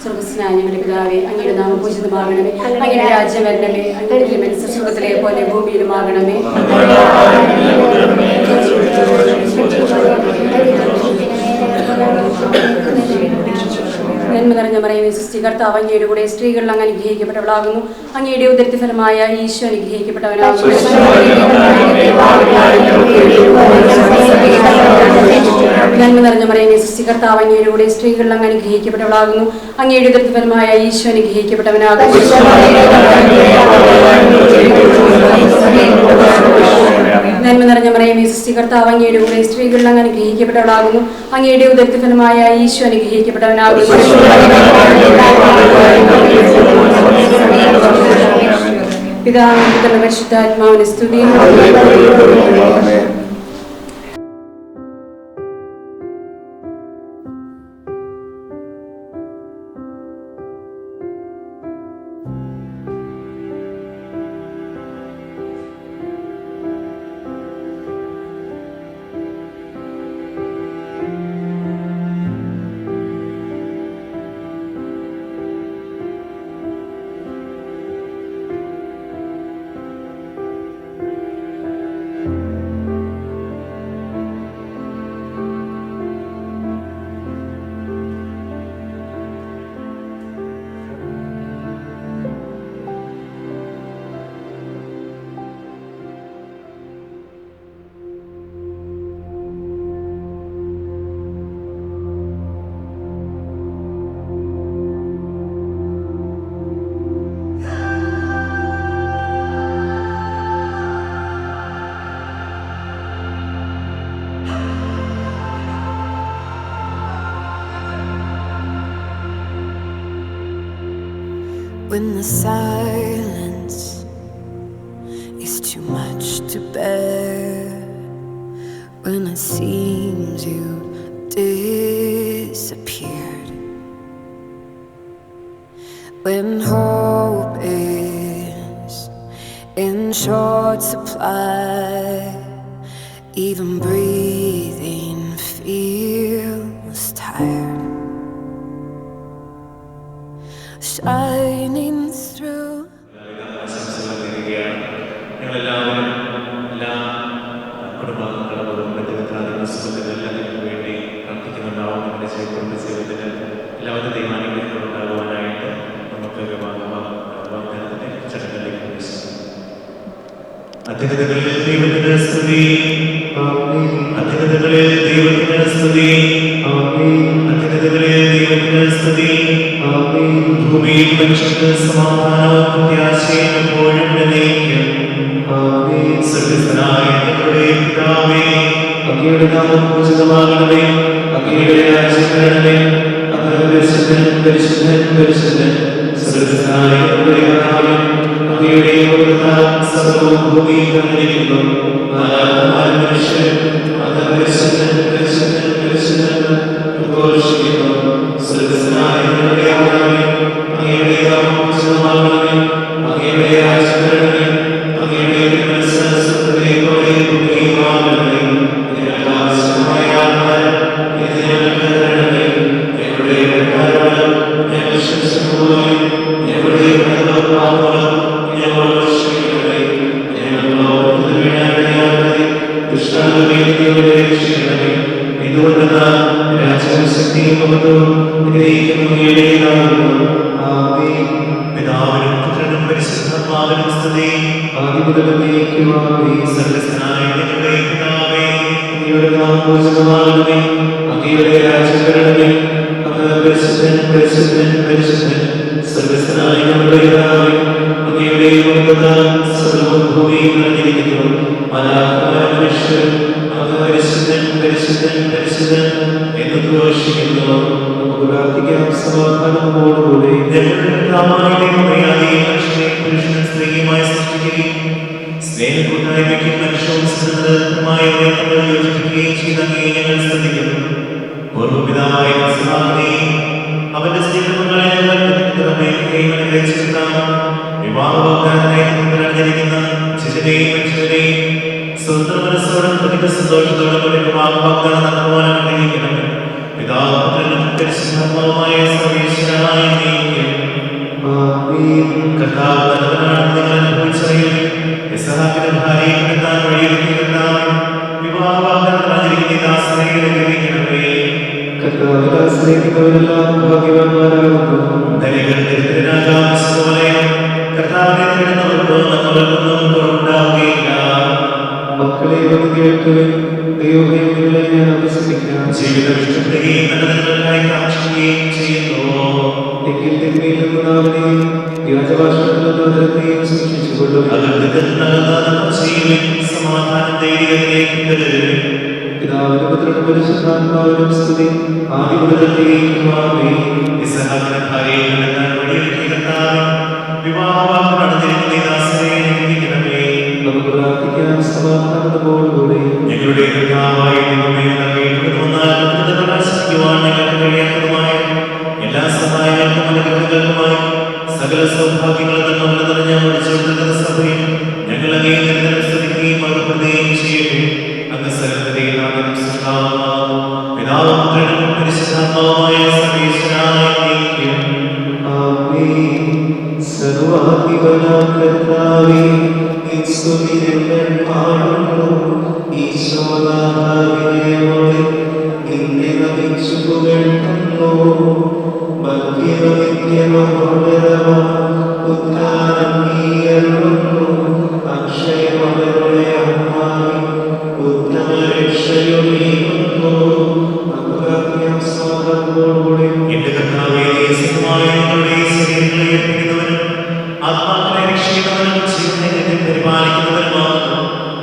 സ്വർഗസ്നാനികളുടെ പിതാവേ, അങ്ങയുടെ നാമം പൂജിതമാകണമേ. അങ്ങയുടെ രാജ്യം വരണമേ. അങ്ങയുടെ മനസ്സ് സ്വർഗത്തിലെ പോലെ ഭൂമിയിലുമാകണമേ. നന്മ നിറഞ്ഞ മറിയമേ, സ്വസ്തി, കർത്താവ് അങ്ങയുടെ കൂടെ സ്ത്രീകളിൽ അങ്ങ് അനുഗ്രഹിക്കപ്പെട്ടവളാകുന്നു. അങ്ങയുടെ ഉദരത്തിൻ ഫലമായ ഈശോ അനുഗ്രഹിക്കപ്പെട്ടവനാകുന്നു. നന്മ നിറഞ്ഞ മറിയമേ, സ്വസ്തി, കർത്താവ് അങ്ങയുടെ കൂടെ സ്ത്രീകളിൽ അങ്ങ് അനുഗ്രഹിക്കപ്പെട്ടവളാകുന്നു. അങ്ങയുടെ ഉദരത്തിൻ ഫലമായ ഈശോ അനുഗ്രഹിക്കപ്പെട്ടവനാകുന്നു. നന്മ നിറഞ്ഞ മറിയമേ, സ്വസ്തി, കർത്താവ് അങ്ങയുടെ കൂടെ സ്ത്രീകളിൽ അങ്ങ് അനുഗ്രഹിക്കപ്പെട്ടവളാകുന്നു. അങ്ങയുടെ ഉദരത്തിൻ ഫലമായ ഈശോ അനുഗ്രഹിക്കപ്പെട്ടവനാകുന്നു. പിതാവിനും പുത്രനും പരിശുദ്ധാത്മാവിനും സ്തുതി. When the silence is too much to bear, when it seems you disappeared, when hope is in short supply, even breathing feels tired. Shining through. അത്യുന്നതങ്ങളിൽ ദൈവത്തിന് സ്തുതി. അത്യുന്നതങ്ങളിൽ ദൈവത്തിന് സ്തുതി. അത്യുന്നതങ്ങളിൽ ദൈവത്തിന് സ്തുതി. ഭൂമിയിൽ മനുഷ്യർക്ക് സമാധാനവും പ്രത്യാശയും എപ്പോഴും നയിക്കും. സ്വർഗ്ഗസ്ഥനായ ഞങ്ങളുടെ പിതാവേ, അങ്ങയുടെ നാമം പൂജിതമാകണമേ. അങ്ങയുടെ രാജ്യം വരണമേ. അങ്ങ് പരിശുദ്ധൻ പരിശുദ്ധൻ പരിശുദ്ധൻ. സ്വർഗ്ഗസ്ഥനായ ഞങ്ങളുടെ പിതാവേ, അങ്ങയുടെ സർവ്വവും ഭൂമിയിൽ വന്നിരിക്കുന്നു. മനുഷ്യൻ അങ്ങ് പരിശുദ്ധൻ പരിശുദ്ധൻ പരിശുദ്ധൻ ഘോഷിക്കുന്നു. സ്വർഗ്ഗസ്ഥനായ ഞങ്ങളുടെ പിതാവേ, അങ്ങയുടെ നാമം പൂജിതമാകണമേ. അങ്ങയുടെ രാജ്യം വരണമേ. അങ്ങയുടെ മനസ്സ് സ്വർഗ്ഗത്തിലെ പോലെ ഭൂമിയിലുമാകണമേ. ഞങ്ങൾക്ക് ആവശ്യമായ ആഹാരം ഇന്ന് ഞങ്ങൾക്ക് തരണമേ. ഞങ്ങളുടെ കടക്കാരോട് ഞങ്ങൾ ക്ഷമിച്ചതുപോലെ ഞങ്ങളുടെ പാപങ്ങളും ഞങ്ങളോട് ക്ഷമിക്കണമേ. ഞങ്ങൾ വീഴാനിടയാകാതെ ദുഷ്ടാരൂപത്തിൽ രക്ഷിക്കണമേ. മഹത്വവും എന്നേക്കും അങ്ങയുടേതാകുന്നു. ആമേൻ. പിതാവിനും പുത്രനും പരിശുദ്ധാത്മാവിനും സ്തുതി. ആദിമുതൽ എന്നേക്കും ആമേൻ. സർവ്വശക്തനായ ഞങ്ങളുടെ പിതാവേ, അങ്ങയുടെ നാമം പൂജിതമാകണമേ. അങ്ങയുടെ രാജ്യം വരണമേ. അങ്ങ് പരിശുദ്ധൻ പരിശുദ്ധൻ പരിശുദ്ധൻ. സർവ്വശക്തനായ ഞങ്ങളുടെ പിതാവേ, അങ്ങയുടെ മഹത്വത്താൽ സർവ്വവും ഭൂമിയിൽ നിറഞ്ഞിരിക്കുന്നു. മാലാഖമാരും മനുഷ്യരും അങ്ങ് പരിശുദ്ധൻ പരിശുദ്ധൻ പരിശുദ്ധൻ എന്ന് ഘോഷിക്കുന്നു. നമുക്ക് പ്രാർത്ഥിക്കാം. സമാധാനത്തോടുകൂടി ഞങ്ങളുടെ പിതാവായ ദൈവമേ, ആദിയിൽ മനുഷ്യനെ പുരുഷനും സ്ത്രീയുമായി സൃഷ്ടിക്കുകയും സ്നേഹകൂട്ടായ്മയ്ക്കും മനുഷ്യവുമായി നമ്മൾ യോജിപ്പിക്കുകയും ചെയ്ത അങ്ങയെ ഞങ്ങൾ സ്തുതിക്കുന്നു. പൂർവ്വപിതാവായ ഇസ്ഹാഖിനെയും അവന്റെ സ്നേഹങ്ങളെ ഞങ്ങൾ പ്രതിനിധിക്കുകയും അനുഗ്രഹിച്ചിരുന്ന വിവാഹവാഗ്ദാനത്തിനായി മുൻപിലണിഞ്ഞിരിക്കുന്ന ചിലരെയും മനുഷ്യരെയും സ്വന്തം മനസ്സോടും പ്രതിക സന്തോഷത്തോടും ഒരു വിവാഹവാഗ്ദാനം നടത്തുവാൻ അനുഗ്രഹിക്കണം. പിതാവും പുത്രനും പരിശുദ്ധാത്മാവുമായ സർവ്വേശ്വരനായ ദൈവമേ, കർത്താവ് നല്ലവനാണെന്ന് നിങ്ങൾ അനുഭവിച്ചറിയുന്നു. ഇസ്ഹാക്കിന്റെ ഭാര്യയെ കണ്ടെത്താൻ വഴിയൊരുക്കിയിരുന്ന വിവാഹവാഗ്ദാനം പറഞ്ഞിരിക്കുന്ന ദാസനെ അനുഗ്രഹിക്കണമേ. കർത്താവിനെ ആശ്രയിക്കുന്നവരെല്ലാം ഭാഗ്യവാന്മാരാകുന്നു. ധനികർ ദരിദ്രനാകാം പോലെ കർത്താവിനെ തേടുന്നവർക്ക് നന്മകൾക്കൊന്നും കുറവുണ്ടാവുകയില്ല. മക്കളെ വന്ന് കേൾക്കുകയും ദൈവഭയങ്ങളെ ഞാൻ അഭ്യസിപ്പിക്കാം. ജീവിതം ഇഷ്ടപ്പെടുകയും നല്ലതിനായി കാക്ഷിക്കുകയും ചെയ്യുന്നു. എങ്കിൽ തിന്മയിൽ നിന്ന് നാവിനെയും വ്യാജഭാഷണത്തിൽ നിന്ന് നരത്തെയും സൂക്ഷിച്ചുകൊള്ളും. സമാധാനം ധൈര്യത്തിലേക്ക് പിന്തുടരുവിൻ. പിതാവിനും പുത്രനും പരിശുദ്ധാത്മാവിനും സ്തുതി. ആദിമുതലേക്കും ആമേൻ. ഇസ്ഹാക്കിന്റെ ഭാര്യയെ കണ്ടെത്താൻ വഴിയൊരുക്കിയ കർത്താവേ, വിവാഹവാഗ്ദാനം നടന്നിരിക്കുന്ന ഈ ദാസനെ അനുഗ്രഹിക്കണമേ. നമുക്ക് പ്രാർത്ഥിക്കാം. സമാധാനത്തോടുകൂടി ഞങ്ങളുടെ കർത്താവായ ദൈവമേ, പ്രകാശിക്കുവാൻ ഞങ്ങൾക്ക് കഴിയാത്തതുമായ എല്ലാ സഹായങ്ങൾക്കും അനുഗ്രഹങ്ങൾക്കുമായി സകല സൗഭാഗ്യങ്ങളും നമ്മൾ നിറഞ്ഞ വിളിച്ചുകൊണ്ടിരുന്ന സഭയിൽ ഞങ്ങൾ അങ്ങേ നിരന്തരം സ്തുതിക്കുകയും മറുപടിയും ചെയ്യട്ടെ. അങ്ങ് സകലത്തിന്റെയും നാഥനും സൃഷ്ടാവുമാകുന്നു. പിതാവും പുത്രനും പരിശുദ്ധാത്മാവുമായ സർവ്വേശ്വരനായ ദൈവമേ, ആമേൻ. സർവ്വാധിപനാം കർത്താവേ, നിൻ സ്തുതി ഞങ്ങൾ പാടുന്നു. ഈശോനാഥാവിനയോടെ നിന്നെ നമിച്ചു പുകഴ്ത്തുന്നു. ഉദ്ധാനം നീയരുളുന്നു. അക്ഷയമകളുടെ അമ്മായി ഉത്തമ രക്ഷയൊരുക്കുന്നു. എന്റെ കർത്താവേ, നിങ്ങളുടെ ശരീരങ്ങളെ ഏൽപ്പിക്കുന്നവനും ആത്മാക്കളെ രക്ഷിക്കുന്നവനും ജീവനെ പരിപാലിക്കുന്നവനുമാകുന്നു.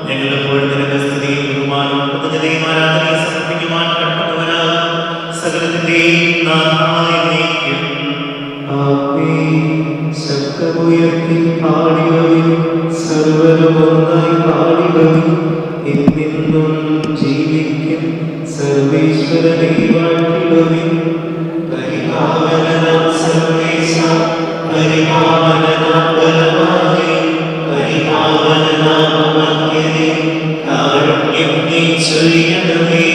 ഞങ്ങളെപ്പോഴും നിന്റെ സ്തുതിയും ബഹുമാനവും കൃതജ്ഞതയും ആരാധനയും സമർപ്പിക്കുവാൻ കടപ്പെട്ടവനാകുന്നു. സകലത്തിന്റെയും നാഥനായ ദൈവമേ, ആമേൻ. ശബ്ദമുയർത്തി പാടിയവൻ സർവ്വരും ഒന്നായി പാടിയവൻ എന്നെന്നും ജീവിക്കും. സർവേശ്വരനെ വാഴ്ത്തിടുവിൻ. പരിപാവനനാം സർവേശ, പരിപാവനനാം ബലവാനേ, പരിപാവനനാം അമർത്യനേ, കാരുണ്യം നീ ചൊരിയണമേ.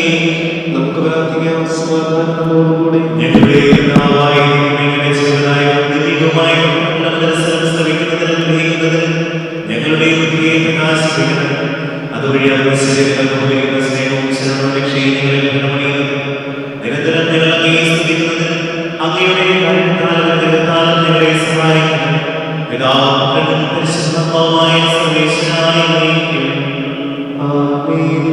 നമുക്ക് പ്രാർത്ഥിക്കാം. സമാധാനത്തോടുകൂടി ഞങ്ങളുടെ പിതാവായ ദൈവമേ, ചെറുതായ ദൈവമായ ഞങ്ങളുടെ ബുദ്ധിയെ പ്രകാശിപ്പിക്കണം. അതുവഴി അനുഭവിക്കുന്ന സ്നേഹവും ശരണവും രക്ഷയും ഞങ്ങളിൽ ഗുണമണിയുന്നു. നിരന്തരം ഞങ്ങൾ അങ്ങയെ സ്തുതിക്കുന്നതിന് അങ്ങയുടെ കാലം ഞങ്ങളെ സഹായിക്കണം. പിതാവും പുത്രനും പരിശുദ്ധാത്മാവുമായ സർവ്വേശ്വരനായ ദൈവമേ, ആമേൻ.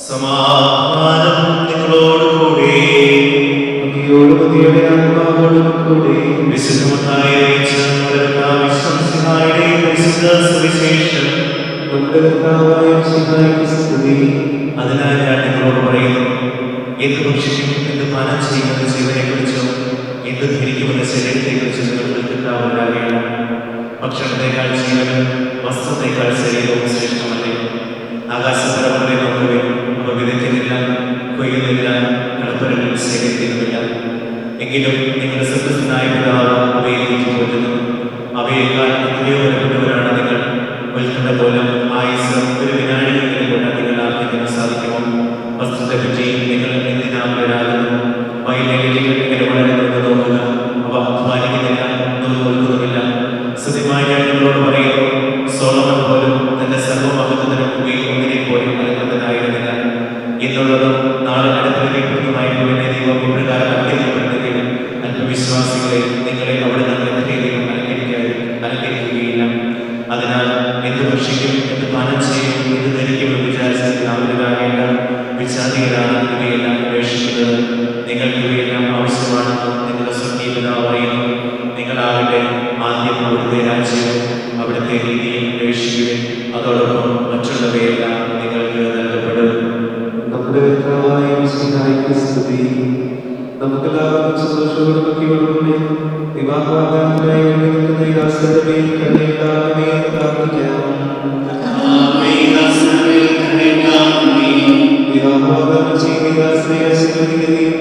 സമാധാനം നിങ്ങളോടുകൂടി. അങ്ങയോടും അങ്ങയുടെ ആത്മാവോടും കൂടി. വിശുദ്ധമായ സുവിശേഷം. നമ്മുടെ കർത്താവായ മിശിഹായ്ക്ക് സ്തുതി. അതിനാൽ ഞാൻ നിങ്ങളോട് പറയുന്നു, എന്ത് ഭക്ഷിക്കും, എന്ത് പാനം ചെയ്യുമെന്ന ജീവനെ കുറിച്ചോ എന്ത് ധരിക്കുമെന്ന ശരീരത്തെ കുറിച്ചോ നിങ്ങൾക്ക് ഉണ്ടാവില്ല. ഭക്ഷണത്തെക്കാൾ ജീവനും വസ്ത്രത്തെക്കാൾ ശരീരവും ശ്രേഷ്ഠമല്ലേ. ആകാശപരമല്ലേ നോക്കുവേ, അവ വിതയ്ക്കുന്നില്ല, കൊയ്യുന്നില്ല, കളപ്പുരകൾ ശേഖരിക്കുന്നുമില്ല. എങ്കിലും നിങ്ങളുടെ സ്വർഗ്ഗസ്ഥനായ പിതാവ് അവയെ പോറ്റുന്നു. അവയേക്കാൾ എത്രയോ വരപ്പെട്ടവരാണ് നിങ്ങൾ. ഉൽക്കണ്ഠ പോലും ആയുസ് ഒരു വിനാഴികകളെ കൊണ്ട് നിങ്ങൾ ആർജിക്കാൻ സാധിക്കുമോ? വസ്ത്രത്തെപ്പറ്റി നിങ്ങൾ എന്തിനാകുന്നു? വൈദ്യുതികൾ ഇങ്ങനെ വളരുന്നത് നോക്കുക. അവ അധ്വാനിക്കുന്നില്ല, നോക്കുന്നുമില്ല. സത്യമായി ഞാൻ നിങ്ങളോട് പറയുന്നു, സോളമൻ പോലും തന്റെ സർവ്വമഹത്വത്തിനും ഒന്നിനെ പോലും നൽകുന്നതായിരുന്നില്ല. എന്നുള്ളതും നാളെ അടുപ്പിക്കുന്നതുമായി ദൈവം ഇപ്രകാരം അനുഗ്രഹിക്കപ്പെടുകയും അല്പവിശ്വാസികളെ നിങ്ങളെ അവിടെ നിന്ന് എത്രയധികം അലങ്കരിക്കുകയില്ല. അതിനാൽ എന്ത് ഭക്ഷിക്കും, എന്ത് പാനം ചെയ്യും, എന്ത് ധരിക്കുമെന്ന് വിചാരിച്ച് നാമരാകേണ്ട വിജാതികളാണ് ഇവയെല്ലാം അന്വേഷിക്കുന്നത്. നിങ്ങൾക്ക് ഇവയെല്ലാം ആവശ്യമാണെന്ന് നിങ്ങളുടെ സ്വർഗീയ പിതാവ് അറിയുന്നു. നിങ്ങളാകട്ടെ ആദ്യം അവിടുത്തെ രാജ്യവും അവിടുത്തെ രീതിയും അന്വേഷിക്കുകയും അതോടൊപ്പം മറ്റുള്ളവയെല്ലാം നിങ്ങൾക്ക് നൽകപ്പെടും. നമ്മുടെ നമുക്കെല്ലാവർക്കും സന്തോഷത്തോടും ഭക്തിയോടുകൂടി വിവാഹവാഗ്ദാനത്തിനായി നിൽക്കുന്ന ഈ ദാസന്റെ മേൽ കരുണയുണ്ടാകണമേ എന്ന് പ്രാർത്ഥിക്കാം. വിവാഹവാഗ്ദാനം ചെയ്യുന്ന ഈ ദാസനെ ആശീർവദിക്കുകയും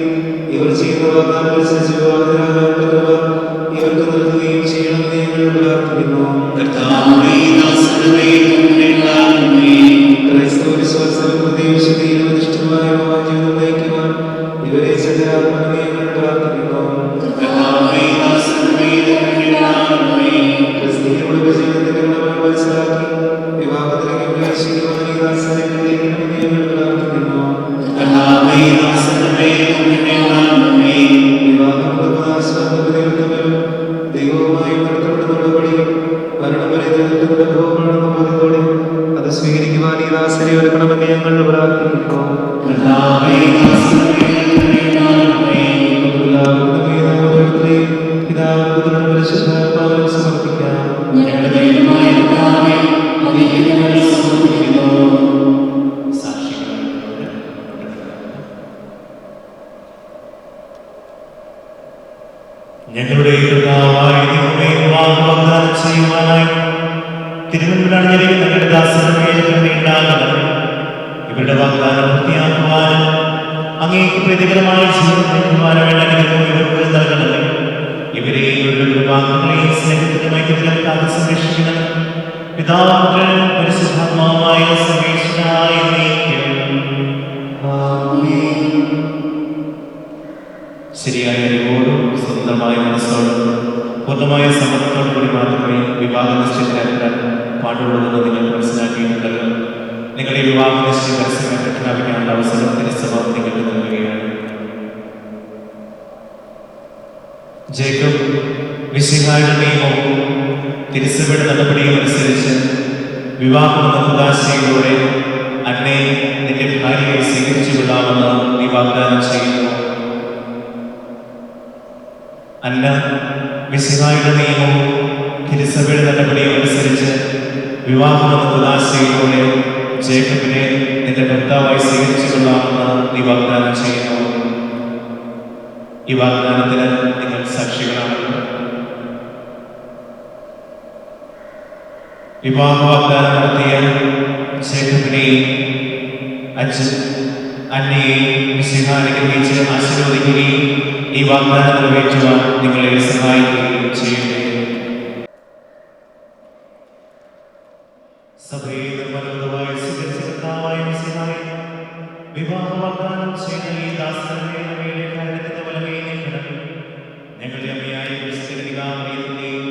ഇവർ ചെയ്യുന്ന വാഗ്ദാനമനുസരിച്ച് വിവാഹത്തിനാകാനുള്ളവർ ഇവർക്ക് നൽകുകയും ചെയ്യണമെന്ന് ഞങ്ങൾ പ്രാർത്ഥിക്കുന്നു. ക്രൈസ്തവ വിശ്വാസത്തിൽ വിശുദ്ധിയിലും അധിഷ്ഠിതമായ ജീവിതം നയിക്കുവാൻ ഇവരെ സജ്ജരാക്കണമെന്ന് ഞങ്ങൾ പ്രാർത്ഥിക്കുന്നു. ക്രിസ്തീയരുടെ ജീവിതത്തിന്റെ ഗുണങ്ങൾ മനസ്സിലാക്കി വിവാഹത്തിലേക്ക് പ്രവേശിക്കുവാൻ ഈ ദാസനെ അനുഗ്രഹിക്കണമെന്ന് ഞങ്ങൾ പ്രാർത്ഥിക്കുന്നു. വിവാഹം ദൈവവുമായി നടത്തപ്പെടുന്നതോടുകൂടി മരണം വരെ നിലനിൽക്കുന്ന അനുഭവമാണെന്ന ബോധ്യത്തോടെ അത് സ്വീകരിക്കുവാൻ ഈ ദാസനെ ഒരുക്കണമെന്ന് ഞങ്ങൾ പ്രാർത്ഥിക്കുന്നു. ഞങ്ങളുടെ കർത്താവായ ദൈവമേ, വാഗ്ദാനം ചെയ്യുവാനായി തിരുവനന്തപുരം ഞങ്ങളുടെ ദാസരുടെ മേൽ കരുണയുണ്ടാകണമേ. ഇവരുടെ വാഗ്ദാനം പൂർത്തിയാക്കുവാനും അങ്ങേക്ക് പ്രീതികരമായ ജീവിതം നയിക്കുവാനും വേണ്ട അനുഗ്രഹം ഇവർക്ക് നൽകണമേ. ഇവരെയും ഇവരുടെ വാക്കുകളെയും സ്നേഹത്തിനും ഐക്യത്തിലും കാത്ത് സംരക്ഷിക്കണം. പിതാവും പുത്രനും പരിശുദ്ധാത്മാവുമായ സർവേശ്വരനായ എന്നേക്കും ആമേൻ. ശരിയായ അറിവോടും സ്വന്തമായ മനസ്സോടും പൂർണ്ണമായ സമ്മതത്തോടു കൂടി മാത്രമേ വിവാഹ നിശ്ചയത്തിലാക്കാൻ പാടുള്ളതെന്ന് നിങ്ങൾ മനസ്സിലാക്കിയിട്ടുണ്ടല്ലോ. നിങ്ങളുടെ വിവാഹ നിശ്ചയം പരസ്യമായി പ്രഖ്യാപിക്കാനുള്ള അവസരം തിരുസഭ നിങ്ങൾക്ക് നൽകുകയാണ്. ജേക്കബ് മിശിഹായുടെ നിയമവും തിരുസഭയുടെ നടപടിയും അനുസരിച്ച് വിവാഹമെന്ന ഉദാശയിലൂടെ അന്നെ നിന്റെ ഭാര്യയെ സ്വീകരിച്ചു കൊള്ളാമെന്ന് നീ വാഗ്ദാനം ചെയ്യുന്നു. അന്ന മിശിഹായുടെ നിയമവും തിരുസഭയുടെ നടപടിയും അനുസരിച്ച് വിവാഹമെന്ന ഉദാശയിലൂടെ ജേക്കബിനെ നിന്റെ ഭർത്താവായി സ്വീകരിച്ചു കൊള്ളാമെന്ന് നീ വാഗ്ദാനം ചെയ്യുന്നു. ഈ വാഗ്ദാനത്തിന് നിങ്ങൾ സാക്ഷികളാണ്. വിവാഹ വാഗ്ദാനം നടത്തിയ ജേക്കബിനെയും അന്നയെയും മിശിഹ അനുഗ്രഹിച്ച് ആശീർവദിക്കുകയും ഈ വാഗ്ദാനം നിറവേറ്റുവാൻ നിങ്ങളെ സഹായിക്കുകയും ചെയ്യട്ടെ. സഭയെ നിർമ്മലമായ സുരക്ഷിതമായ മിശിഹായെ വിവാഹ വാഗ്ദാനം ചെയ്ത ഈ ദാസന്റെ കാര്യത്തിന്റെ ഫലമേ നീക്കണം. ഞങ്ങളുടെ അമ്മയായ ക്രിസ്തുവിന്റെയും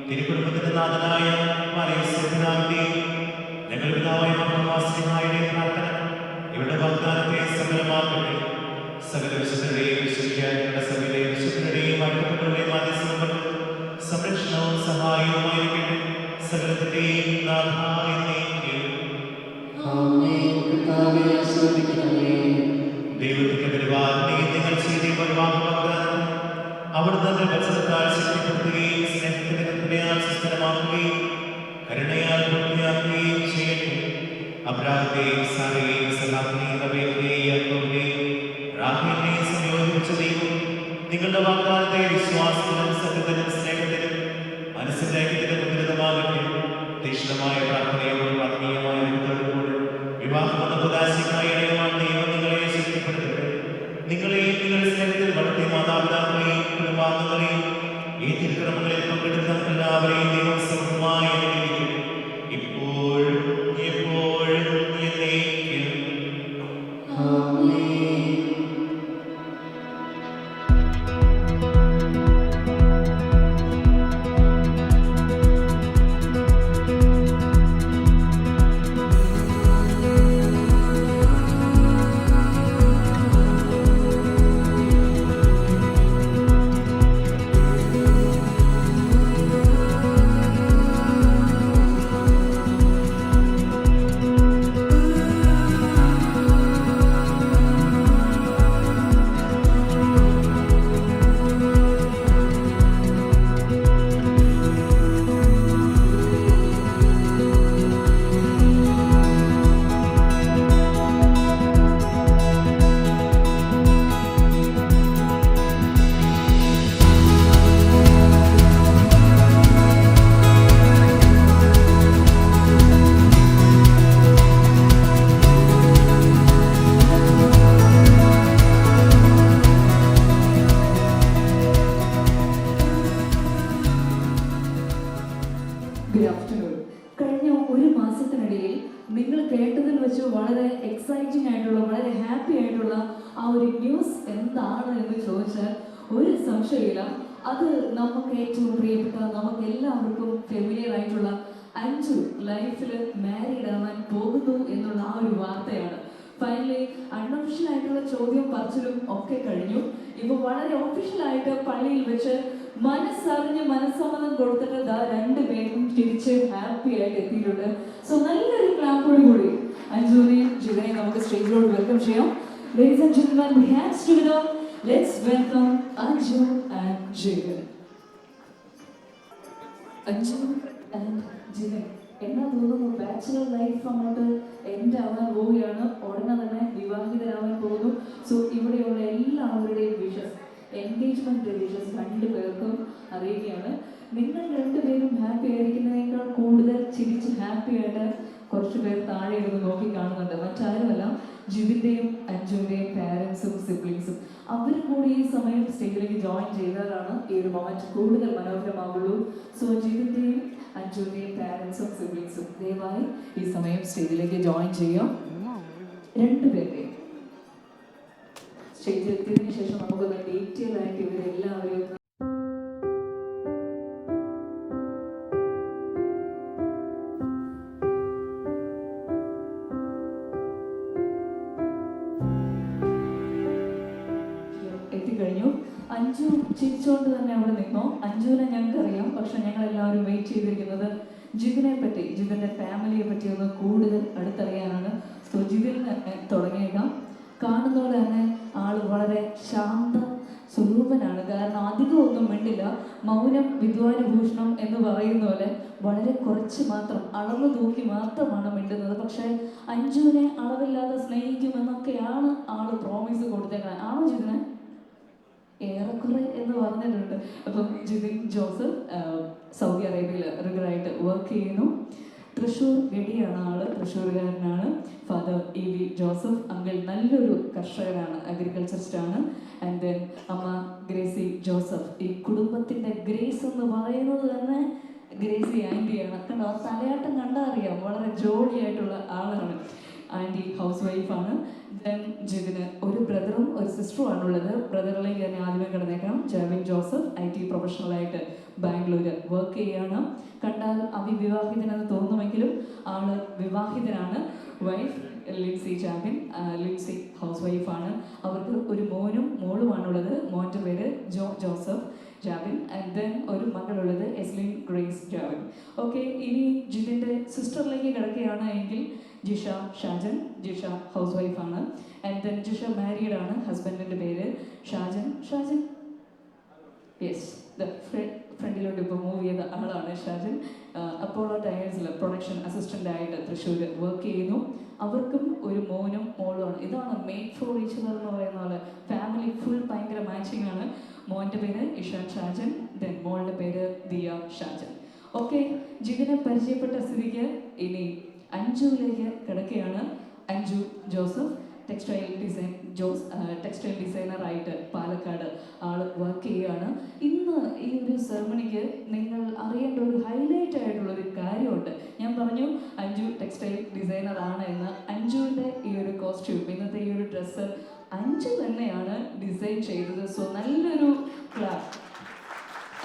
തിരുക്കുടുംബത്തിന്റെ നാഥനായ മലയസ്വനാവിന്റെയും ഞങ്ങളുടെ പിതാവായ മഹാമാസിഹായുടെ പ്രാർത്ഥന ഇവരുടെ വാഗ്ദാനത്തെ സഫലമാക്കട്ടെ. സകല വിശുദ്ധരുടെയും വിശ്വസിക്കാനുള്ള സകല വിശുദ്ധരുടെയും അർപ്പണങ്ങളുടെയും ആദ്യസമർപ്പണം സംരക്ഷണവും സഹായവുമായിരിക്കട്ടെ. സകലത്തിന്റെയും നാഥായ ദൈവത്തിന്റെ പരിപാലനയെ നിങ്ങൾ ചെയ്ത വിവാഹ വാഗ്ദാനം അവിടുന്ന് വചനത്താൽ ശക്തിപ്പെടുത്തുകയും സ്നേഹത്തിന്റെ കൽപ്പനയാൽ സുസ്ഥിരമാക്കുകയും കരുണയാൽ പൂർത്തിയാക്കുകയും ചെയ്യട്ടെ. അബ്രാഹത്തെയും സാറയെയും സലാത്തിനെയും നബേലിനെയും യാക്കോബിനെയും റാഹേലിനെയും സംയോജിപ്പിച്ച ദൈവം നിങ്ങളുടെ വാഗ്ദാനത്തെ വിശ്വാസത്തിലും സത്യത്തിലും സ്നേഹത്തിലും മനസ്സിന്റെ ഐക്യത്തിലും ഉന്നതമാകട്ടെ. തീക്ഷ്ണമായ പ്രാർത്ഥനയോടും ആത്മീയമായ കൂടെ വിവാഹമെന്ന ഉദാശിക്കായി ഇടയുവാൻ ദൈവം നിങ്ങളെ ശക്തിപ്പെടുത്തട്ടെ. നിങ്ങളെയും നിങ്ങളുടെ സ്നേഹത്തിൽ വളർത്തിയ മാതാപിതാക്കളെയും കുടുംബാംഗങ്ങളെയും ഈ തിരുക്രമങ്ങളിൽ പങ്കെടുത്ത എല്ലാവരെയും ദൈവം സമൃദ്ധമായി അനുഗ്രഹിക്കും. ഇപ്പോഴും എപ്പോഴും എന്നേക്കും ആമേൻ. ആ ഒരു ന്യൂസ് എന്താണ് എന്ന് ചോദിച്ചാൽ ഒരു സംശയമില്ല, അത് നമുക്ക് ഏറ്റവും പ്രിയപ്പെട്ട, നമുക്ക് എല്ലാവർക്കും ഫെമിലിയർ ആയിട്ടുള്ള അഞ്ജു ലൈഫിൽ മാരീഡ് ആവാൻ പോകുന്നു എന്നുള്ള ആ ഒരു വാർത്തയാണ്. ഫൈനലി അൺഒഫീഷ്യൽ ആയിട്ടുള്ള ചോദ്യം പറച്ചിലും ഒക്കെ കഴിഞ്ഞു. ഇപ്പൊ വളരെ ഒഫീഷ്യലായിട്ട് പള്ളിയിൽ വെച്ച് മനസ്സറിഞ്ഞ് മനസ്സമ്മതം കൊടുത്തിട്ട് രണ്ടുപേരും തിരിച്ച് ഹാപ്പി ആയിട്ട് എത്തിയിട്ടുണ്ട്. സോ നല്ലൊരു ക്ലാപ്പോട് കൂടി അഞ്ജുവിനെയും ജിവനെയും നമുക്ക് സ്റ്റേജിലോട് വെൽക്കം ചെയ്യാം. Ladies and gentlemen, we hands together. Let's welcome Anju and Jivan. Anju and Jivan. എന്നാ തോന്നുന്നു, ബാച്ചിലർ ലൈഫ് അങ്ങോട്ട് എൻഡ് ആവാൻ പോവുകയാണ്. ഉടനെ തന്നെ വിവാഹിതരാവാൻ പോകുന്നു. സോ ഇവിടെയുള്ള എല്ലാവരുടെയും വിഷസ്, എൻഗേജ്മെന്റ് വിഷസ് രണ്ടുപേർക്കും അറിയുകയാണ്. നിങ്ങൾ രണ്ടുപേരും ഹാപ്പി ആയിരിക്കുന്നതിനേക്കാൾ കൂടുതൽ ചിരിച്ച് ഹാപ്പി ആയിട്ട് കുറച്ച് പേർ താഴെ ഇരുന്ന് നോക്കി കാണുന്നുണ്ട്. മറ്റാരുമല്ല, ജിവിൻ്റെയും അഞ്ജുവിൻ്റെയും പാരൻസും സിബ്ലിങ്സും. അവരും കൂടി ഈ സമയം സ്റ്റേജിലേക്ക് ജോയിൻ ചെയ്താലാണ് ഈ ഒരു മൊമെന്റ് കൂടുതൽ മനോഹരമാവുള്ളൂ. സോ ജിവിൻ്റെയും അഞ്ജുവിൻ്റെയും പാരൻസും സിബ്ലിങ്സും ദയവായി ഈ സമയം സ്റ്റേജിലേക്ക് ജോയിൻ ചെയ്യാം. രണ്ടുപേരുടെയും സ്റ്റേജിൽ എത്തിയതിനു ശേഷം നമുക്കൊന്ന് ഡീറ്റെയിൽ ആയിട്ട് ഇവരെല്ലാവരെയും എത്തിക്കഴിഞ്ഞു. അഞ്ജു ചിരിച്ചുകൊണ്ട് തന്നെ അവിടെ നിന്നോ. അഞ്ജുവിനെ ഞങ്ങൾക്കറിയാം, പക്ഷെ ഞങ്ങൾ എല്ലാവരും വെയിറ്റ് ചെയ്തിരിക്കുന്നത് ജിതിനെ പറ്റി, ജിതിന്റെ ഫാമിലിയെ പറ്റി ഒന്ന് കൂടുതൽ അടുത്തറിയാനാണ്. സോ ജിതിൽ തന്നെ തുടങ്ങിയേക്കാം. കാണുന്ന പോലെ തന്നെ ആള് വളരെ ശാന്ത സ്വരൂപനാണ്. കാരണം അധികം ഒന്നും മിണ്ടില്ല. മൗനം വിദ്വാനുഭൂഷണം എന്ന് പറയുന്ന പോലെ വളരെ കുറച്ച് മാത്രം അളന്നു തൂക്കി മാത്രമാണ് മിണ്ടുന്നത്. പക്ഷേ അഞ്ജുവിനെ അളവില്ലാതെ സ്നേഹിക്കുമെന്നൊക്കെയാണ് ആള് പ്രോമിസ് കൊടുത്തേക്കാൻ. ആണോ ജിതിനെ? ഏറെക്കുറെ എന്ന് പറഞ്ഞിട്ടുണ്ട്. അപ്പം ജിതിൻ ജോസഫ് സൗദി അറേബ്യയിൽ റെഗുലറായിട്ട് വർക്ക് ചെയ്യുന്നു. തൃശ്ശൂർ ഗഡിയാണ് ആള്, തൃശ്ശൂർകാരനാണ്. Father E V Joseph uncle നല്ലൊരു കർഷകനാണ്, അഗ്രികൾച്ചറിസ്റ്റാണ്. ആൻഡ് ദെൻ അമ്മ ഗ്രേസി ജോസഫ്. ഈ കുടുംബത്തിൻ്റെ ഗ്രേസ് എന്ന് പറയുന്നത് തന്നെ ഗ്രേസി ആൻറ്റിയാണ്. കണ്ടോ, തലയാട്ടം കണ്ടാൽ അറിയാം, വളരെ ജോളിയായിട്ടുള്ള ആളാണ്. ആൻറ്റി ഹൗസ് വൈഫാണ്. ദെൻ ജിതിന് ഒരു ബ്രദറും ഒരു സിസ്റ്ററും ആണുള്ളത്. ബ്രദറിലേക്ക് തന്നെ ആദ്യമേ കിടന്നേക്കാം. ജെവിൻ ജോസഫ് IT പ്രൊഫഷണലായിട്ട് ബാംഗ്ലൂർ വർക്ക് ചെയ്യുകയാണ്. കണ്ടാൽ അവിവാഹിതനെന്ന് തോന്നുമെങ്കിലും ആള് വിവാഹിതനാണ്. വൈഫ് ലിൻസി ജാബിൻ, ലിൻസി ഹൗസ് വൈഫാണ്. അവർക്ക് ഒരു മോനും മോളുമാണുള്ളത്. മോൻ്റെ പേര് ജോസഫ് ജാബിൻ. ആൻഡ് ദെൻ ഒരു മകളുള്ളത് എസ്ലിൻ ഗ്രേസ് ജാബിൻ. ഓക്കെ, ഇനി ജിതിൻ്റെ സിസ്റ്ററിലേക്ക് കിടക്കുകയാണ് എങ്കിൽ ജിഷ ഷാജൻ. ജിഷ ഹൗസ് വൈഫാണ്. ആൻഡ് ദെൻ ജിഷ മാരീഡ് ആണ്. ഹസ്ബൻഡിൻ്റെ പേര് ഷാജൻ. യെസ്, ഫ്രണ്ടിലോട്ട് ഇപ്പോൾ മൂവ് ചെയ്ത ആളാണ് ഷാജൻ. അപ്പോളോ ടയേഴ്സിൽ പ്രൊഡക്ഷൻ അസിസ്റ്റൻ്റ് ആയിട്ട് തൃശ്ശൂർ വർക്ക് ചെയ്യുന്നു. അവർക്കും ഒരു മോനും മോളുമാണ്. ഇതാണ് മെയ്ഡ് ഫോർ ഈച്ച് അതർ എന്ന് പറയുന്ന പോലെ ഫാമിലി ഫുൾ ഭയങ്കര മാച്ചിങ് ആണ്. മോൻ്റെ പേര് ഇഷാൻ ഷാജൻ. ദെൻ മോളുടെ പേര് ദിയ ഷാജൻ. ഓക്കെ, ജിതിനെ പരിചയപ്പെട്ട സ്ഥിതിക്ക് ഇനി അഞ്ജുവിലേക്ക് കിടക്കുകയാണ്. അഞ്ജു ജോസഫ് ടെക്സ്റ്റൈൽ ഡിസൈനറായിട്ട് പാലക്കാട് ആൾ വർക്ക് ചെയ്യുകയാണ്. ഇന്ന് ഈ ഒരു സെറമണിക്ക് നിങ്ങൾ അറിയേണ്ട ഒരു ഹൈലൈറ്റ് ആയിട്ടുള്ളൊരു കാര്യമുണ്ട്. ഞാൻ പറഞ്ഞു അഞ്ജു ടെക്സ്റ്റൈൽ ഡിസൈനർ ആണ് എന്ന്. അഞ്ജുവിൻ്റെ ഈ ഒരു കോസ്റ്റ്യൂം, ഇന്നത്തെ ഈ ഒരു ഡ്രസ്സ് അഞ്ജു തന്നെയാണ് ഡിസൈൻ ചെയ്തത്. സോ നല്ലൊരു ക്ലാപ്പ്.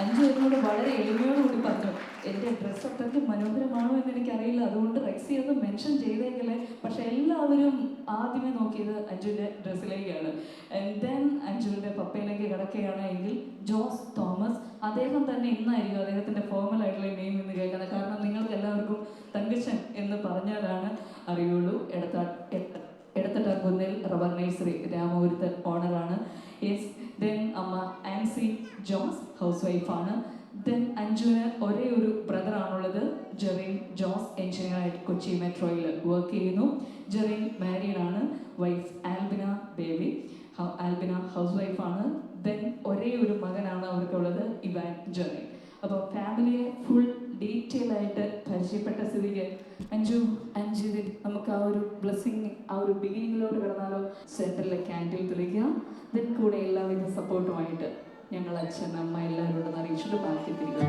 അഞ്ജു എന്നോട് വളരെ എളിമയോടുകൂടി പറഞ്ഞു, എൻ്റെ ഡ്രസ്സ് അത്രയ്ക്ക് മനോഹരമാണോ എന്ന് എനിക്കറിയില്ല, അതുകൊണ്ട് റെക്സി ഒന്ന് മെൻഷൻ ചെയ്തേക്കല്ലേ. പക്ഷെ എല്ലാവരും ആദ്യമേ നോക്കിയത് അഞ്ജുവിൻ്റെ ഡ്രസ്സിലേക്കാണ്. ആൻഡ് ദെൻ അഞ്ജുവിൻ്റെ പപ്പയിലേക്ക് കിടക്കുകയാണ് എങ്കിൽ ജോസ് തോമസ്. അദ്ദേഹം തന്നെ ഇന്നായിരിക്കും അദ്ദേഹത്തിൻ്റെ ഫോർമലായിട്ടുള്ള നെയിം ഇന്ന് കേൾക്കുന്നത്. കാരണം നിങ്ങൾക്ക് എല്ലാവർക്കും തങ്കച്ചൻ എന്ന് പറഞ്ഞാലാണ് അറിയുള്ളൂ. എടത്തട്ടാക്കുന്നിൽ റബ്ബർ നഴ്സറി രാമപുരത്ത് ഓണറാണ്. യെസ്. ദെൻ അമ്മ ആൻസി ജോസ് ഹൗസ് വൈഫാണ്. ദെൻ അഞ്ജുവിന് ഒരേ ഒരു ബ്രദറാണുള്ളത്. ജെറിൻ ജോസ് എഞ്ചിനീയറായിട്ട് കൊച്ചി മെട്രോയിൽ വർക്ക് ചെയ്യുന്നു. ജെറിൻ മാരീഡാണ്. Wife Albina Baby. Albina house വൈഫാണ്. ദെൻ ഒരേ ഒരു മകനാണ് അവർക്കുള്ളത്, ഇവാൻ ജെറിൻ. അപ്പോൾ ഫാമിലിയെ ഫുൾ ഡീറ്റെയിൽ ആയിട്ട് പരിചയപ്പെട്ട സ്ഥിതിക്ക് അഞ്ജുവിൻ നമുക്ക് ആ ഒരു ബ്ലെസ്സിങ്, ആ ഒരു ബിഗിനിങ്ങിലോട്ട് കിടന്നാലോ. സെൻറ്ററിലെ ക്യാൻഡിൽ തെളിക്കുക. ദെൻ കൂടെ എല്ലാവിധ സപ്പോർട്ടുമായിട്ട് ഞങ്ങൾ അച്ഛൻ അമ്മ എല്ലാവരോടും അറിയിച്ചിട്ട് ബാക്കി തിരികെ.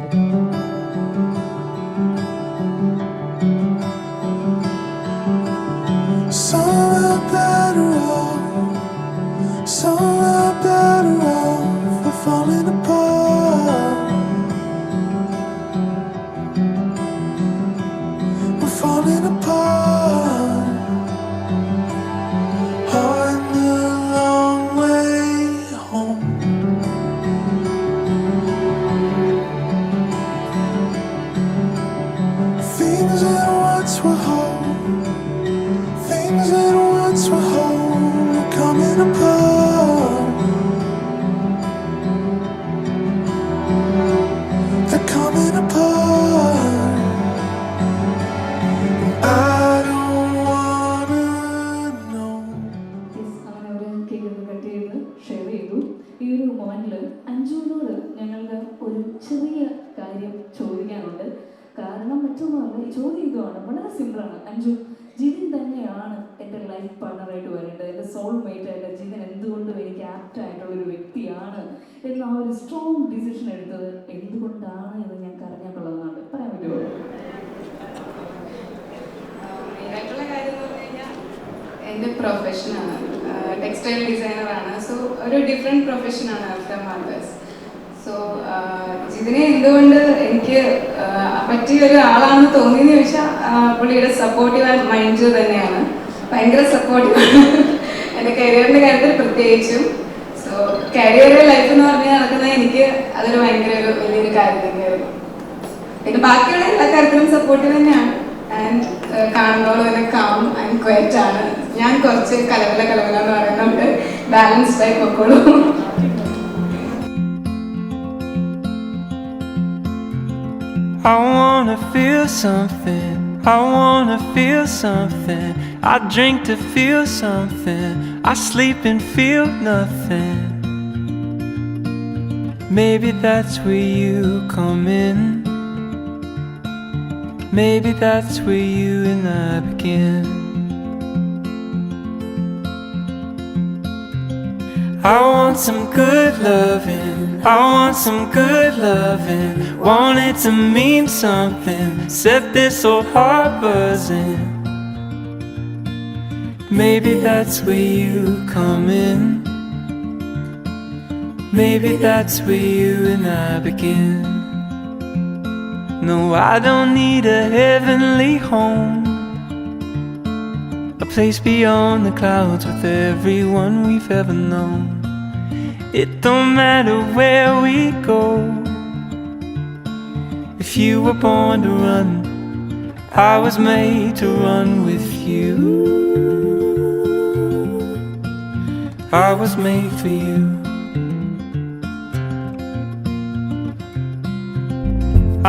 Somehow better off for falling apart. We're falling apart. On the long way home. Things that once were whole, things that once were whole are coming apart. They're coming apart. I don't wanna know. അങ്ങനെ ഒരു cake cut ചെയ്ത് share ചെയ്തു. ഈ ഒരു മൊമെന്റിൽ അഞ്ജുവിനോട് ഞങ്ങൾക്ക് ഒരു ചെറിയ കാര്യം ചോദിക്കാനുണ്ട്. കാരണം മറ്റൊന്നുമല്ല, ഈ ചോദ്യം ഇതുമാണ്, വളരെ സിമ്പിളാണ്. അഞ്ജു, ജിതിൻ തന്നെയാണ് എൻ്റെ ലൈഫ് പാർട്ണറായിട്ട് വരേണ്ടത്, എൻ്റെ സോൾമേറ്റ് ആയിട്ട് ജിതിൻ എന്തുകൊണ്ടും എനിക്ക് ആപ്റ്റ് ആയിട്ടുള്ളൊരു വ്യക്തിയാണ് എന്ന ആ ഒരു സ്ട്രോങ് ഡിസിഷൻ എടുത്തത് എന്തുകൊണ്ടാണ് എന്ന് ഞങ്ങൾക്ക് അറിഞ്ഞാൽ കൊള്ളാമെന്നാണ്. പറയാൻ പറ്റുമോ? മെയിനായിട്ടുള്ള കാര്യം എന്ന് പറഞ്ഞു കഴിഞ്ഞാൽ എൻ്റെ പ്രൊഫഷനാണ്, ടെക്സ്റ്റൈൽ ഡിസൈനറാണ്. സോ ഒരു ഡിഫറെൻറ്റ് പ്രൊഫഷനാണ് ഫ്രം അതേഴ്സ്. സോ ജിതിനെ എന്തുകൊണ്ട് എനിക്ക് പറ്റിയ ഒരു ആളാണെന്ന് തോന്നിയെന്ന് ചോദിച്ചാൽ പുള്ളിയുടെ സപ്പോർട്ടീവ് മൈൻഡ് തന്നെയാണ്. ഭയങ്കര സപ്പോർട്ടീവാണ് എൻ്റെ കരിയറിൻ്റെ കാര്യത്തിൽ പ്രത്യേകിച്ചും. സോ കരിയർ ലൈഫ് എന്ന് പറഞ്ഞ് നടക്കുന്നത് എനിക്ക് അതൊരു ഭയങ്കര ഒരു വലിയൊരു കാര്യം തന്നെയായിരുന്നു. പിന്നെ ബാക്കിയുള്ള എല്ലാ കാര്യത്തിലും സപ്പോർട്ടീവ് തന്നെയാണ്. ആൻഡ് കാണുന്നതോളം തന്നെ കാം ആൻഡ് ക്വയറ്റ് ആണ്. ഞാൻ കുറച്ച് കലവല എന്ന് പറയുന്നുണ്ട്, ബാലൻസ്ഡ് ആയി പൊക്കോളൂ. I wanna feel something, I wanna feel something. I drink to feel something, I sleep and feel nothing. Maybe that's where you come in. Maybe that's where you and I begin. I want some good loving, I want some good loving. Want it to mean something, set this old heart buzzing. Maybe that's where you come in. Maybe that's where you and I begin. No, I don't need a heavenly home, a place beyond the clouds with everyone we've ever known. It don't matter where we go. If you were born to run, I was made to run with you. I was made for you.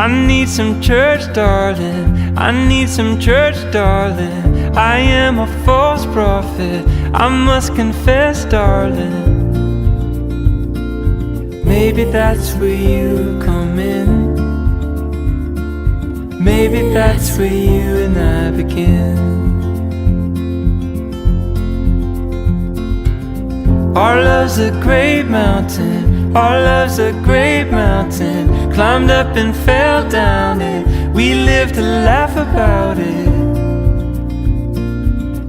I need some church, darling. I need some church, darling. I am a false prophet, I must confess, darling. Maybe that's where you come in. Maybe that's where you and I begin. Our love's a great mountain, our love's a great mountain. Climbed up and fell down it, we lived to laugh about it.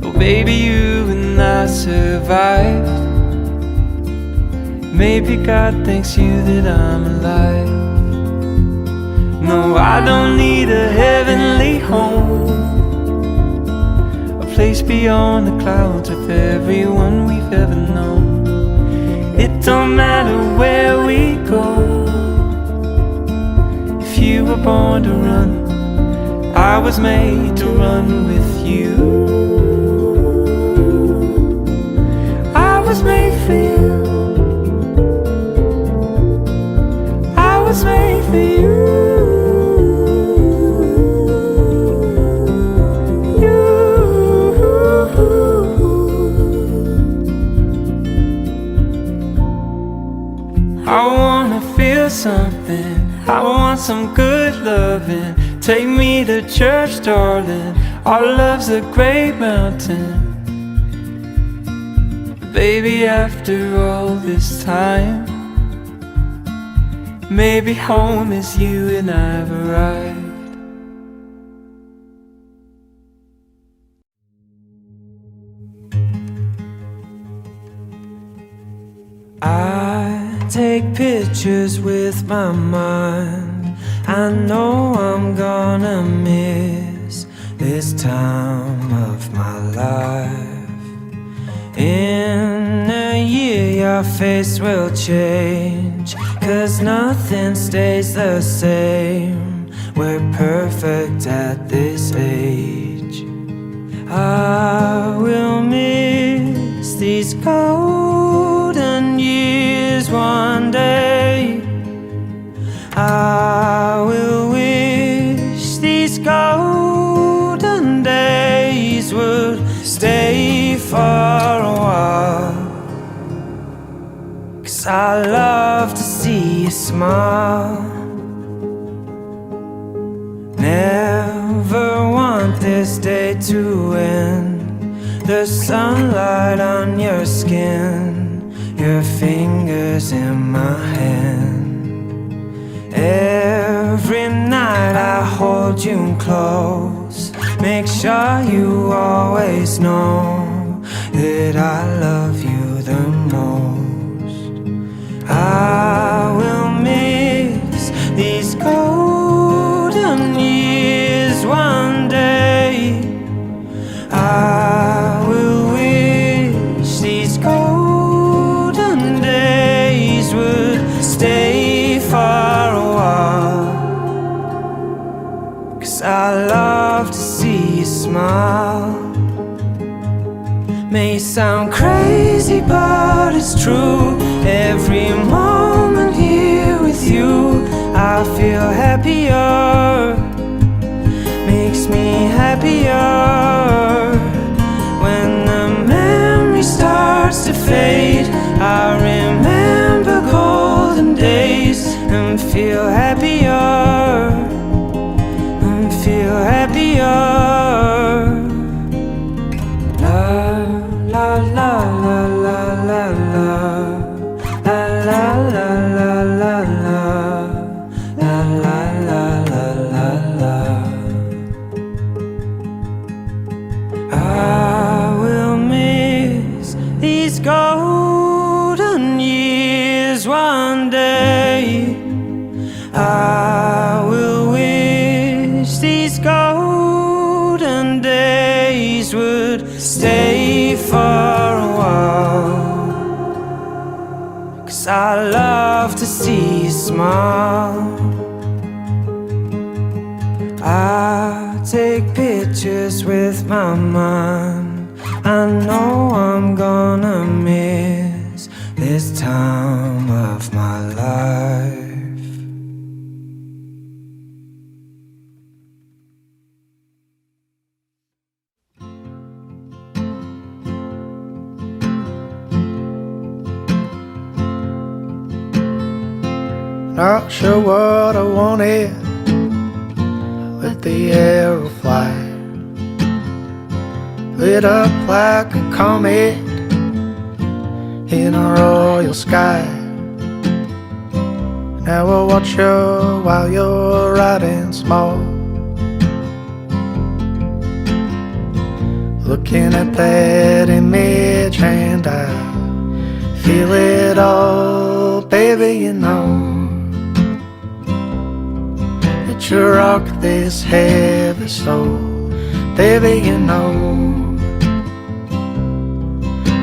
Oh baby, you and I survived. Maybe God thanks you that I'm alive. No, I don't need a heavenly home, a place beyond the clouds with everyone we've ever known. It don't matter where we go. If you were born to run, I was made to run with you. I was made for you. I was made for you. I wanna feel something, I want some good loving. Take me to church, darling. Our love's a great mountain. Baby, after all this time, maybe home is you and I've arrived. I take pictures with my mind. I know I'm gonna miss this time of my life. In a year your face will change, 'cause nothing stays the same. We're perfect at this age. I will miss these golden years one day. I will wish these golden days would stay for a while, 'cause I love to see you smile. Never want this day to end. The sunlight on your skin, your fingers in my hand. Every night I hold you close, make sure you always know that I love you the most. I will miss these golden years one day. I will wish these golden days would stay for a while, 'cause I love to see you smile. May sound crazy, but it's true. Every moment here with you, I feel happier. Makes me happier. When the memory starts to fade, I remember golden days and feel happier. And feel happier. La la la la la la la la la la la la la la la la la la. I will miss these golden years one day. I will wish these golden days would stay for a while, 'cause I love to see you smile. I take pictures with my mind. I know I'm gonna miss this time of my life. Not sure what I wanted, let the arrow fly. Lit up like a comet in a royal sky. Now I'll watch you while you're riding small, looking at that image and I feel it all, baby, you know. You rock this heavy soul, baby, you know.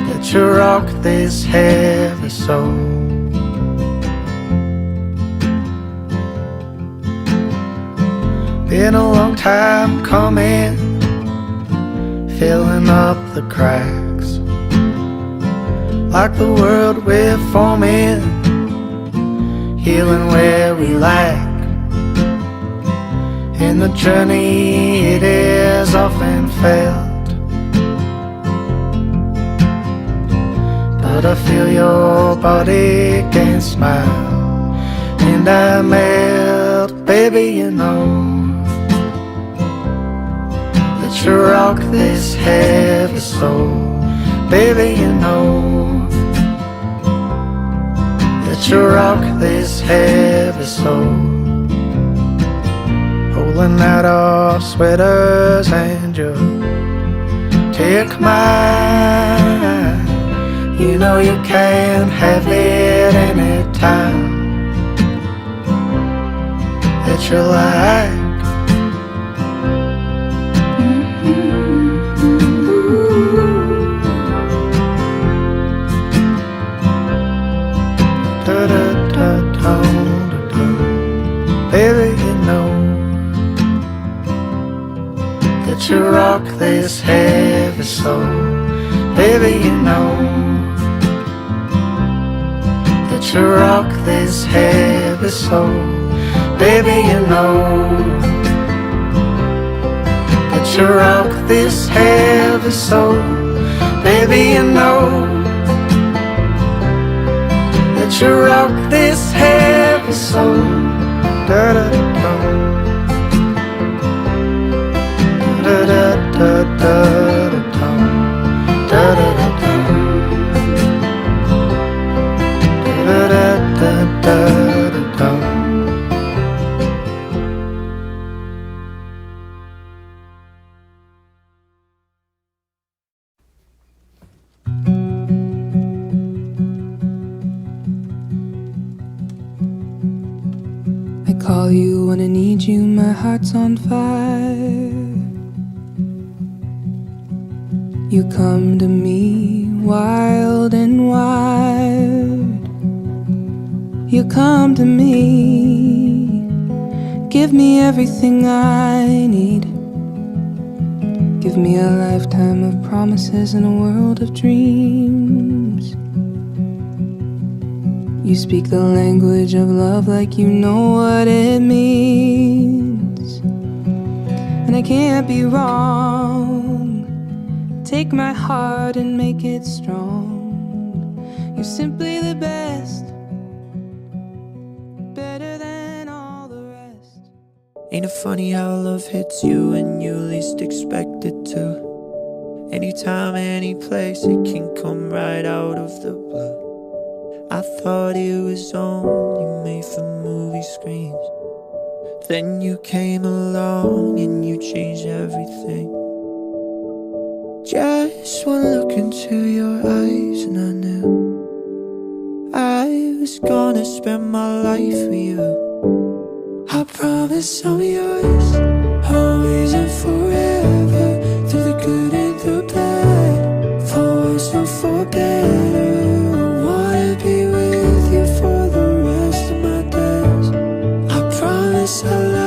That you rock this heavy soul. Been a long time coming, filling up the cracks, like the world we're forming, healing where we lack. In the journey it is often felt, but I feel your body can smile, and I melt, baby, you know. That you rock this heavy soul, baby, you know. That you rock this heavy soul. Pulling out our sweaters and you take mine. You know you can't have it any time that you like. Baby, you know that you rock this heavy soul. Baby, you know that you rock this heavy soul. Baby, you know that you rock this heavy soul. Baby, you know that you rock this heavy soul. Da da da da da da da da da da da da. I call you when I need you, my heart's on fire. You come to me wild and wild. You come to me, give me everything I need. Give me a lifetime of promises and a world of dreams. You speak the language of love like you know what it means. And I can't be wrong. Take my heart and make it strong. You're simply the best, better than all the rest. Ain't it funny how love hits you when you least expect it to? Anytime, any place, it can come right out of the blue. I thought it was only made for movie screens. Then you came along and you changed everything. Just one look into your eyes and I knew I was gonna spend my life with you. I promise I'm yours, always and forever. Through the good and the bad, for worse or for better. I wanna be with you for the rest of my days. I promise I'll